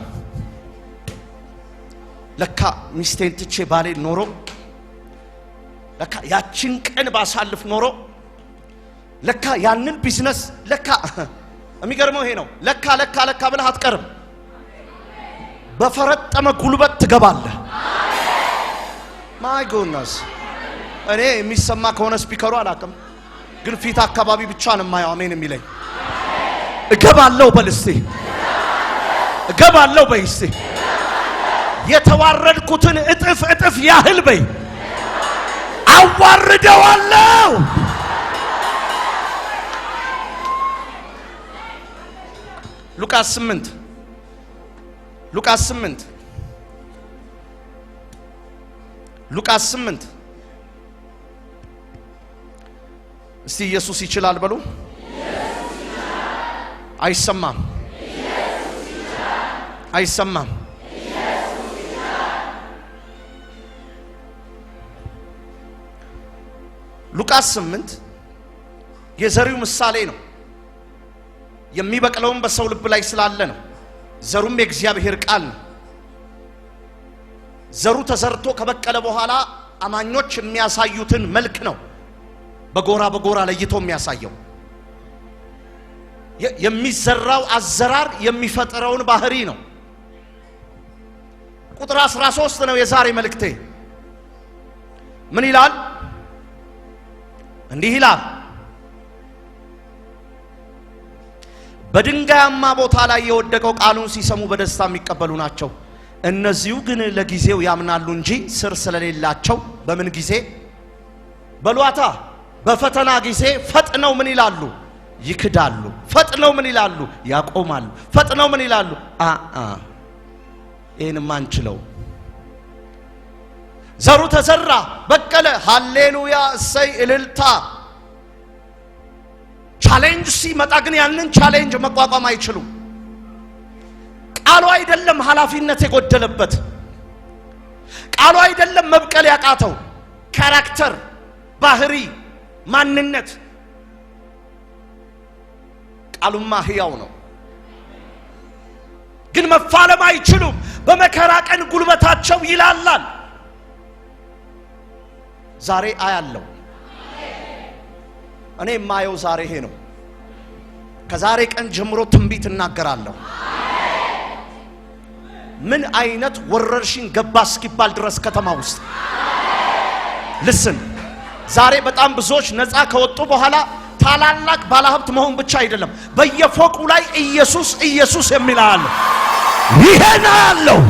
ለካ ሚስቴን ትቼ ባሌ ኖሮ፣ ለካ ያችን ቀን ባሳልፍ ኖሮ፣ ለካ ያንን ቢዝነስ፣ ለካ የሚገርመው ይሄ ነው። ለካ ብለህ አትቀርም። በፈረጠመ ጉልበት ትገባለህ። ማይ ጎድነስ። እኔ የሚሰማ ከሆነ ስፒከሩ አላውቅም፣ ግን ፊት አካባቢ ብቻ ነው የማየው አሜን የሚለኝ። እገባለሁ በል እስቲ፣ እገባለሁ በይ እስቲ። የተዋረድኩትን እጥፍ ያህል በይ አዋርደዋለሁ። ሉቃስ 8 እስቲ ኢየሱስ ይችላል በሉ። አይሰማም። ሉቃስ 8 የዘሪው ምሳሌ ነው። የሚበቅለውም በሰው ልብ ላይ ስላለ ነው። ዘሩም የእግዚአብሔር ቃል ነው። ዘሩ ተዘርቶ ከበቀለ በኋላ አማኞች የሚያሳዩትን መልክ ነው በጎራ ለይቶ የሚያሳየው። የሚዘራው አዘራር የሚፈጥረውን ባህሪ ነው። ቁጥር 13 ነው የዛሬ መልእክቴ። ምን ይላል? እንዲህ ይላል፣ በድንጋያማ ቦታ ላይ የወደቀው ቃሉን ሲሰሙ በደስታ የሚቀበሉ ናቸው። እነዚሁ ግን ለጊዜው ያምናሉ እንጂ ስር ስለሌላቸው በምን ጊዜ በሏታ በፈተና ጊዜ ፈጥነው ምን ይላሉ? ይክዳሉ። ፈጥነው ምን ይላሉ? ያቆማሉ። ፈጥነው ምን ይላሉ? ይሄን ማንችለው። ዘሩ ተዘራ፣ በቀለ። ሃሌሉያ፣ እሰይ፣ እልልታ። ቻሌንጅ ሲመጣ ግን ያንን ቻሌንጅ መቋቋም አይችሉም። ቃሉ አይደለም ኃላፊነት የጎደለበት፣ ቃሉ አይደለም መብቀል ያቃተው፣ ካራክተር፣ ባህሪ፣ ማንነት። ቃሉማ ሕያው ነው፣ ግን መፋለም አይችሉም። በመከራ ቀን ጉልበታቸው ይላላል። ዛሬ አያለው። እኔ የማየው ዛሬ ይሄ ነው። ከዛሬ ቀን ጀምሮ ትንቢት እናገራለሁ። ምን አይነት ወረርሽኝ ገባ እስኪባል ድረስ ከተማ ውስጥ ልስን። ዛሬ በጣም ብዙዎች ነፃ ከወጡ በኋላ ታላላቅ ባለሀብት መሆን ብቻ አይደለም፣ በየፎቁ ላይ ኢየሱስ ኢየሱስ የሚል አለ። ይሄ ነው ያለው፣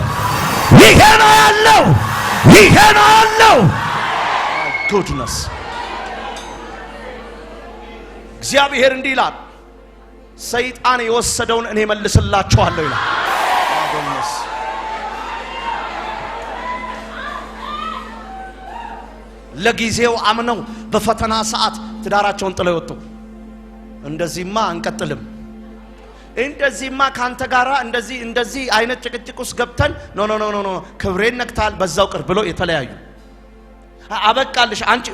ይሄ ነው ያለው፣ ይሄ ነው ያለው። ጉድነስ እግዚአብሔር እንዲህ ይላል፣ ሰይጣን የወሰደውን እኔ መልስላችኋለሁ ይላል። ጉድነስ ለጊዜው አምነው በፈተና ሰዓት ትዳራቸውን ጥለው ወጡ። እንደዚህማ አንቀጥልም፣ እንደዚህማ ካንተ ጋራ እንደዚህ አይነት ጭቅጭቅ ውስጥ ገብተን ኖ ክብሬን ነክታል በዛው ቅር ብሎ የተለያዩ አበቃልሽ አንቺ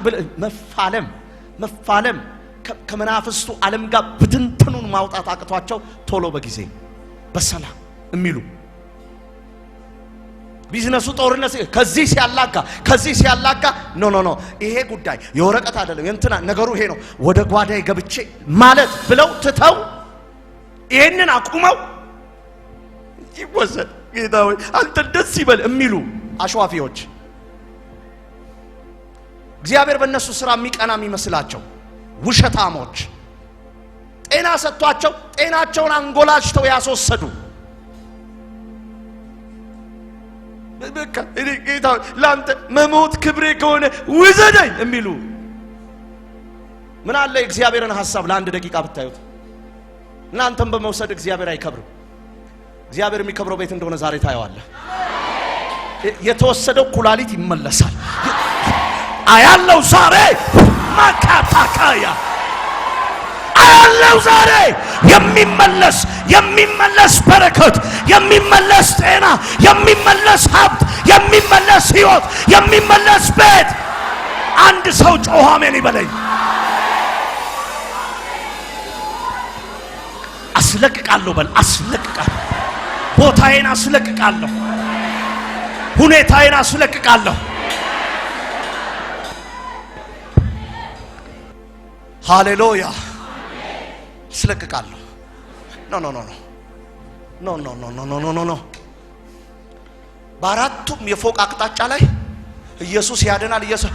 መፋለም ከመናፍስቱ ዓለም ጋር ብትንትኑን ማውጣት አቅቷቸው ቶሎ በጊዜ በሰላም የሚሉ ቢዝነሱ ጦርነት ከዚህ ሲያላጋ ኖ ይሄ ጉዳይ የወረቀት አይደለም እንትና ነገሩ ይሄ ነው ወደ ጓዳይ ገብቼ ማለት ብለው ትተው ይሄንን አቁመው ይወሰድ ጌታ ሆይ አንተ ደስ ይበል የሚሉ አሽዋፊዎች እግዚአብሔር በእነሱ ስራ የሚቀና የሚመስላቸው ውሸታሞች ጤና ሰጥቷቸው ጤናቸውን አንጎላሽተው ያስወሰዱ በቃ ጌታ ላንተ መሞት ክብሬ ከሆነ ውሰደኝ የሚሉ ምን አለ እግዚአብሔርን ሐሳብ ለአንድ ደቂቃ ብታዩት እናንተም በመውሰድ እግዚአብሔር አይከብርም። እግዚአብሔር የሚከብረው ቤት እንደሆነ ዛሬ ታየዋለህ። የተወሰደው ኩላሊት ይመለሳል አያለው ዛሬ ማካታካያ አያለው ዛሬ የሚመለስ በረከት የሚመለስ ጤና የሚመለስ ሀብት የሚመለስ ህይወት የሚመለስ ቤት አንድ ሰው ጮኸ አሜን ይበለኝ። አስለቅቃለሁ በል አስለቅቃለሁ ቦታዬን አስለቅቃለሁ ሁኔታዬን አስለቅቃለሁ ሃሌሉያ አስለቅቃለሁ ኖ በአራቱም የፎቅ አቅጣጫ ላይ ኢየሱስ ያድናል ኢየሱስ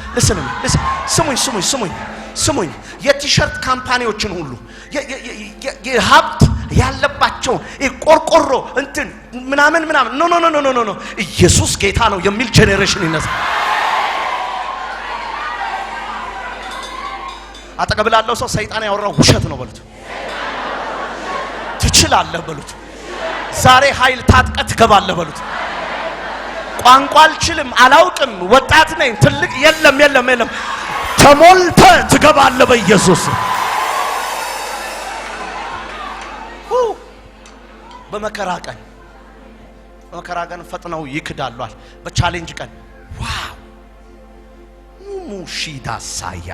ስሙኝ የቲሸርት ካምፓኒዎችን ሁሉ የሀብት ያለባቸው ቆርቆሮ እንትን ምናምን ኖ ኢየሱስ ጌታ ነው የሚል ጄኔሬሽን ይነሳ። አጠገብ ላለው ሰው ሰይጣን ያወራው ውሸት ነው በሉት። ትችላለህ በሉት። ዛሬ ኃይል ታጥቀህ ትገባለህ በሉት። ቋንቋ አልችልም አላውቅም ወጣት ነኝ ትልቅ የለም ተሞልተህ ትገባለህ በኢየሱስ። በመከራ ቀን ፈጥነው ይክዳሏል። በቻሌንጅ ቀን ዋው ሙሺዳሳያ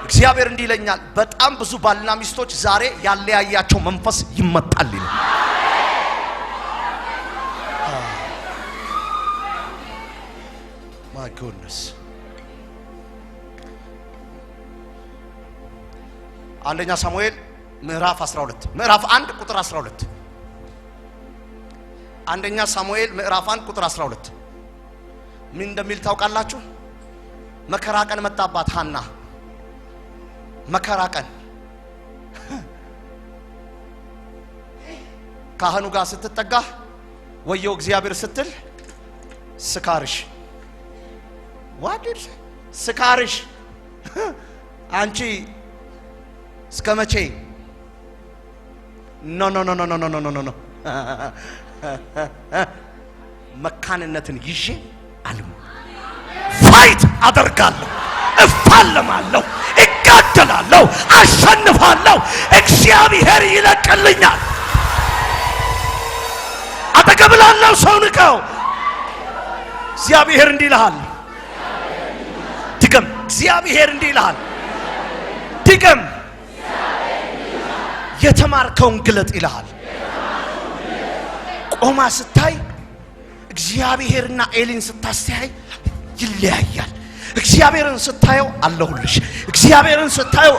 እግዚአብሔር እንዲህ ይለኛል፣ በጣም ብዙ ባልና ሚስቶች ዛሬ ያለያያቸው መንፈስ ይመጣል ይላል። ማይ ጉድነስ አንደኛ ሳሙኤል ምዕራፍ 12 ምዕራፍ 1 ቁጥር 12 አንደኛ ሳሙኤል ምዕራፍ 1 ቁጥር 12 ምን እንደሚል ታውቃላችሁ? መከራ ቀን መጣባት ሐና መከራ ቀን ካህኑ ጋር ስትጠጋ ወየው እግዚአብሔር ስትል ስካርሽ ዋድር ስካርሽ አንቺ እስከመቼ ኖ መካንነትን ይዤ አልሙ ፋይት አደርጋለሁ እፋለማለሁ እጋደላለሁ አሸንፋለሁ እግዚአብሔር ይለቅልኛል። አጠገብ ላለው ሰው ንቀው እግዚአብሔር እንዲህ ይልሃል ድገም እግዚአብሔር እንዲህ ይልሃል ድገም የተማርከውን ግለጥ ይልሃል። ቆማ ስታይ እግዚአብሔርና ኤሊን ስታስተያይ ይለያያል። እግዚአብሔርን ስታየው አለሁልሽ፣ እግዚአብሔርን ስታየው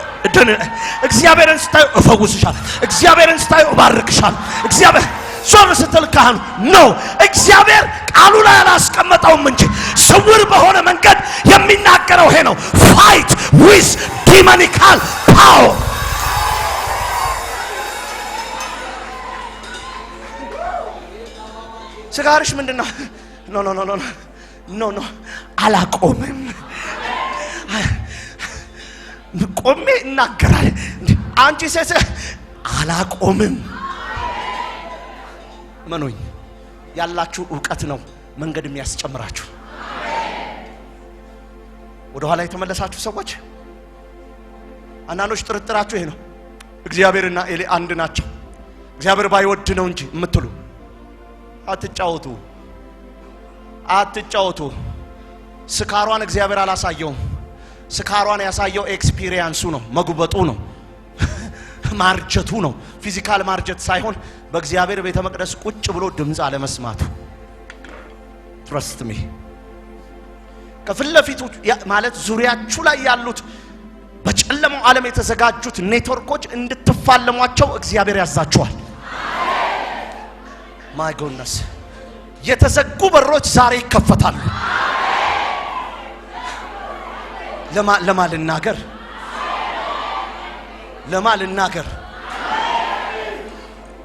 እግዚአብሔርን ስታየው እፈውስሻል፣ እግዚአብሔርን ስታየው እባርክሻል። እግዚአብሔር ዞር ስትል ካህኑ ነው እግዚአብሔር ቃሉ ላይ አላስቀመጠውም እንጂ ስውር በሆነ መንገድ የሚናገረው ይሄ ነው። ፋይት ዊዝ ዲሞኒካል ፓወር። ስጋርሽ ምንድነው? ኖ ኖ ኖ ኖ ኖ ኖ አላቆምም። ቆሜ እናገራል። አንቺ ሴት አላቆምም። መኖኝ ያላችሁ ዕውቀት ነው መንገድ የሚያስጨምራችሁ። ወደ ኋላ የተመለሳችሁ ሰዎች አንዳንዶች ጥርጥራችሁ ይሄ ነው። እግዚአብሔርና ኤሊ አንድ ናቸው፣ እግዚአብሔር ባይወድ ነው እንጂ የምትሉ አትጫወቱ፣ አትጫወቱ። ስካሯን እግዚአብሔር አላሳየውም። ስካሯን ያሳየው ኤክስፒሪየንሱ ነው፣ መጉበጡ ነው፣ ማርጀቱ ነው። ፊዚካል ማርጀት ሳይሆን በእግዚአብሔር ቤተ መቅደስ ቁጭ ብሎ ድምጽ አለመስማቱ። ትረስት ሚ ከፍለፊቱ ማለት ዙሪያችሁ ላይ ያሉት በጨለማው ዓለም የተዘጋጁት ኔትወርኮች እንድትፋለሟቸው እግዚአብሔር ያዛቸዋል። ማይ ጎድነስ የተዘጉ በሮች ዛሬ ይከፈታሉ። ለማ ልናገር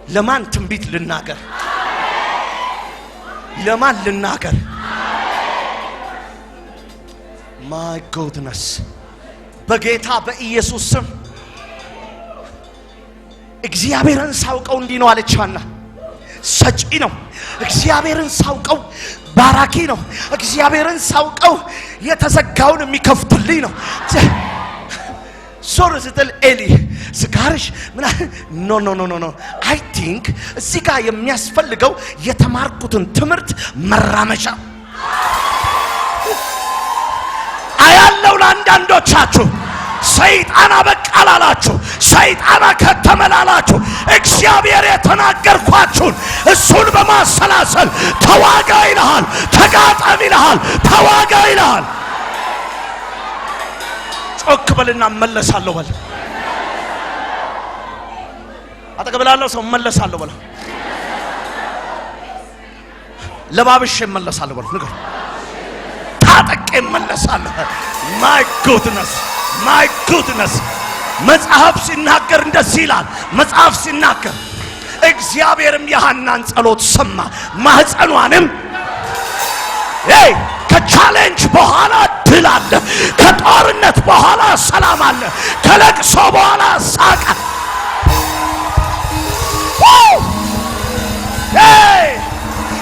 ለማን ትንቢት ልናገር? ለማን ልናገር? ማይ ጎድነስ በጌታ በኢየሱስ ስም እግዚአብሔርን ሳውቀው እንዲህ ነው አለቻና ሰጪ ነው። እግዚአብሔርን ሳውቀው ባራኪ ነው። እግዚአብሔርን ሳውቀው የተዘጋውን የሚከፍትልኝ ነው። ዞር ስትል ኤሊ ስጋርሽ ምን? ኖ ኖ ኖ ኖ አይ ቲንክ እዚህ ጋር የሚያስፈልገው የተማርኩትን ትምህርት መራመጃ አያለው። ለአንዳንዶቻችሁ ሰይጣን አበቃላላችሁ፣ ሰይጣን ከተመላላችሁ እግዚአብሔር የተናገርኳችሁን እሱን በማሰላሰል ተዋጋ ይልሃል፣ ተጋጠም ይልሃል፣ ተዋጋ ይልሃል። ጮክ በልና መለሳለሁ በል። አጠገብላለሁ ሰው መለሳለሁ በል። ለባብሽ መለሳለሁ በል። ንገር ታጠቄ መለሳለሁ። ማይ ጉድነስ ማይ ጉድነስ መጽሐፍ ሲናገር እንደዚህ ይላል። መጽሐፍ ሲናገር እግዚአብሔርም የሐናን ጸሎት ሰማ፣ ማህፀኗንም ከቻሌንጅ በኋላ ድል አለ፣ ከጦርነት በኋላ ሰላም አለ፣ ከለቅሶ በኋላ ሳቅ።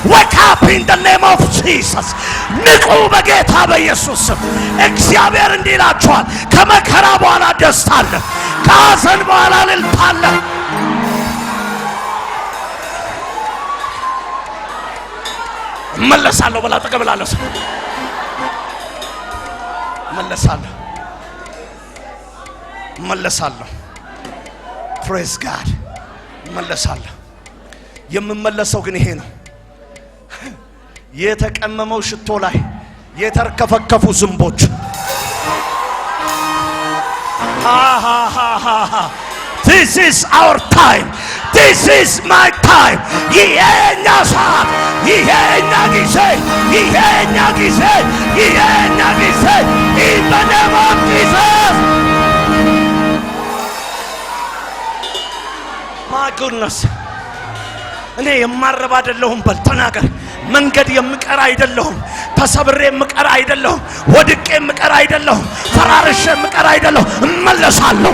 Wake up in the name of Jesus. ንቁ በጌታ በኢየሱስ ስም። እግዚአብሔር እንዲህ ይላችኋል፣ ከመከራ በኋላ ደስታ አለ፣ ከሐዘን በኋላ እልልታ አለ። መለሳለሁ በላ ተቀበላለሁ። መለሳለሁ። ፕሬዝ ጋድ። መለሳለሁ። የምመለሰው ግን ይሄ ነው። የተቀመመው ሽቶ ላይ የተርከፈከፉ ዝንቦች This is our time. This is my time. ይሄኛ ሰዓት፣ ይሄኛ ጊዜ፣ ይሄኛ ጊዜ፣ ይሄኛ ጊዜ ኢበነማት Jesus. My goodness. እኔ የማረባ አይደለሁም በል ተናገር። መንገድ የምቀር አይደለሁም፣ ተሰብሬ የምቀር አይደለሁም፣ ወድቄ የምቀር አይደለሁም፣ ፈራርሼ የምቀር አይደለሁም። እመለሳለሁ።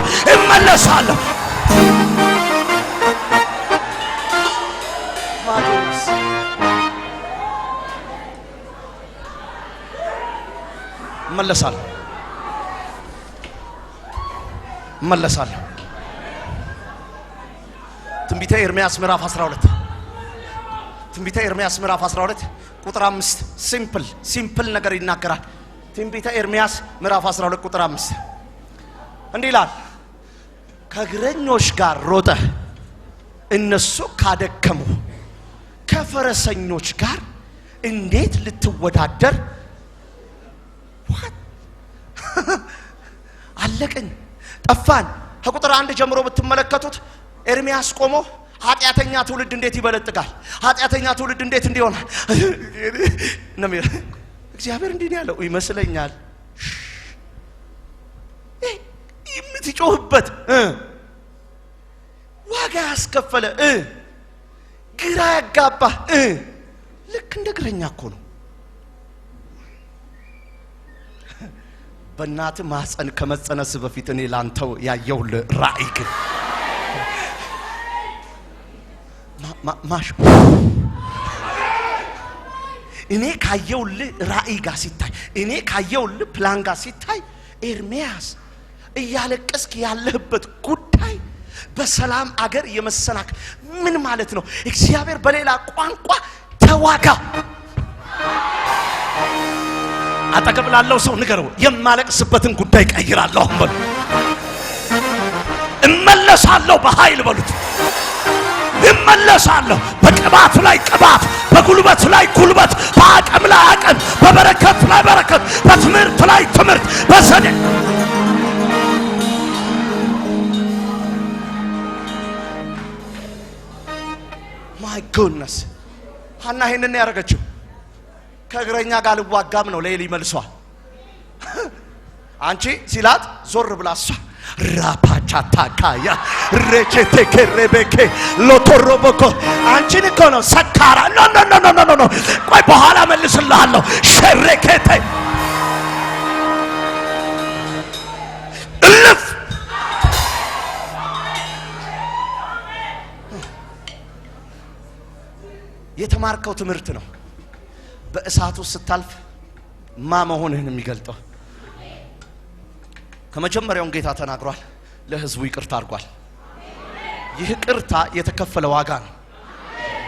እመለሳለሁ። ትንቢተ ኤርምያስ ምዕራፍ 12 ትንቢተ ኤርምያስ ምዕራፍ 12 ቁጥር 5 ሲምፕል ነገር ይናገራል። ትንቢተ ኤርምያስ ምዕራፍ 12 ቁጥር 5 እንዲህ ይላል፣ ከእግረኞች ጋር ሮጠ እነሱ ካደከሙ ከፈረሰኞች ጋር እንዴት ልትወዳደር? አለቅን፣ ጠፋን። ከቁጥር 1 ጀምሮ ብትመለከቱት ኤርምያስ ቆሞ ኃጢአተኛ ትውልድ እንዴት ይበለጥጋል? ኃጢአተኛ ትውልድ እንዴት እንዲሆናል? ነሚር እግዚአብሔር እንዲህ ነው ያለው ይመስለኛል። የምትጮህበት ዋጋ ያስከፈለ ግራ ያጋባ ልክ እንደ እግረኛ እኮ ነው። በእናት ማህፀን ከመጸነስ በፊት እኔ ላንተው ያየውልህ ራእይ ግን ማሽ እኔ ካየውልህ ራእይ ጋር ሲታይ እኔ ካየውልህ ፕላን ጋር ሲታይ ኤርሚያስ እያለቀስክ ያለህበት ጉዳይ በሰላም አገር የመሰናክ ምን ማለት ነው? እግዚአብሔር በሌላ ቋንቋ ተዋጋ። አጠገብ ላለው ሰው ንገረው የማለቅስበትን ጉዳይ ቀይራለሁ በሉ። እመለሳለሁ በኃይል በሉት። እመለሳለሁ በቅባት ላይ ቅባት፣ በጉልበት ላይ ጉልበት፣ በአቅም ላይ አቅም፣ በበረከት ላይ በረከት፣ በትምህርት ላይ ትምህርት፣ በዘዴ ማይ ጎድነስ ሐና ይሄንን ያደረገችው ከእግረኛ ጋር ልዋጋም ነው። ለኤሊ መልሷል። አንቺ ሲላት ዞር ብላ እሷ ራፓቻታካያ ረቼቴ ከረበከ ሎቶሮቦኮ አንቺን እኮ ነው ሰካራ ኖ ቆይ በኋላ መልስልሃለሁ ሸረከተ እልፍ የተማርከው ትምህርት ነው። በእሳቱ ስታልፍ ማ መሆንህን የሚገልጠው ከመጀመሪያው ጌታ ተናግሯል። ለህዝቡ ይቅርታ አድርጓል። ይህ ይቅርታ የተከፈለ ዋጋ ነው።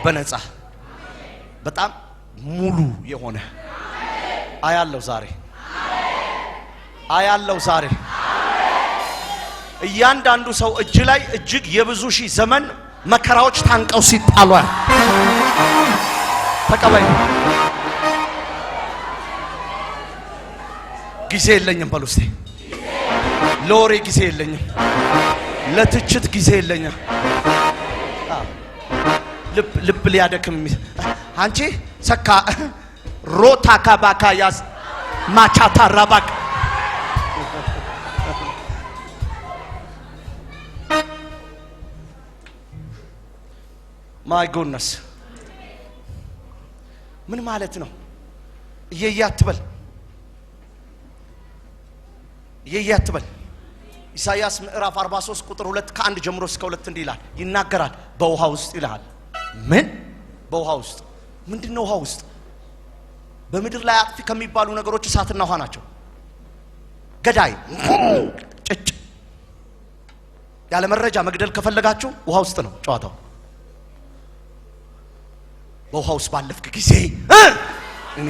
በነፃ በጣም ሙሉ የሆነ አያለው ዛሬ እያንዳንዱ ሰው እጅ ላይ እጅግ የብዙ ሺህ ዘመን መከራዎች ታንቀው ሲጣሉ ተቀበል። ጊዜ የለኝም በሉ እስቲ። ለወሬ ጊዜ የለኝም፣ ለትችት ጊዜ የለኝም። ልብ ሊያደክም አንቺ ሰካ ሮታ ካባካ ያዝ ማቻታ ራባክ ማይ ጎድነስ ምን ማለት ነው? እየያትበል ኢሳይያስ ምዕራፍ 43 ቁጥር 2 ከ1 ጀምሮ እስከ 2 እንዲህ ይላል ይናገራል። በውሃ ውስጥ ይላል። ምን በውሃ ውስጥ ምንድነው? ውሃ ውስጥ በምድር ላይ አጥፊ ከሚባሉ ነገሮች እሳትና ውሃ ናቸው። ገዳይ ጭጭ ያለ መረጃ መግደል ከፈለጋችሁ ውሃ ውስጥ ነው ጨዋታው። በውሃ ውስጥ ባለፍክ ጊዜ እኔ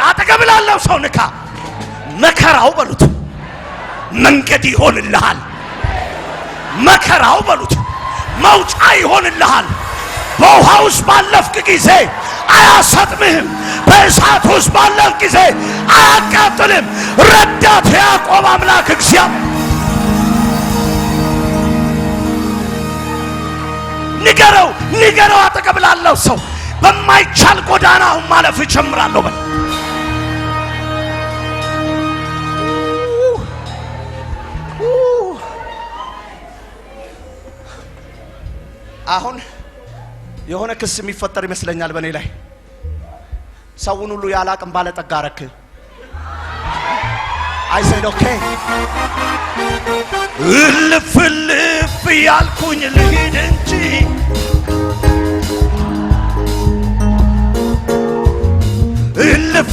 አጠገብ ላለው ሰው ንካ። መከራው በሉት መንገድ ይሆንልሃል። መከራው በሉት መውጫ ይሆንልሃል። በውሃ ውስጥ ባለፍክ ጊዜ አያሰጥምህም። በእሳት ውስጥ ባለፍክ ጊዜ አያቃጥልም። ረዳት ያዕቆብ አምላክ እግዚአብሔር ንገረው አጠገብ ላለው ሰው በማይቻል ጎዳና አሁን ማለፍ እጀምራለሁ በል። አሁን የሆነ ክስ የሚፈጠር ይመስለኛል በእኔ ላይ። ሰውን ሁሉ ያላቅም ባለጠጋ አረክ። I said okay እልፍ ያልኩኝ ልሂድ እንጂ እልፍ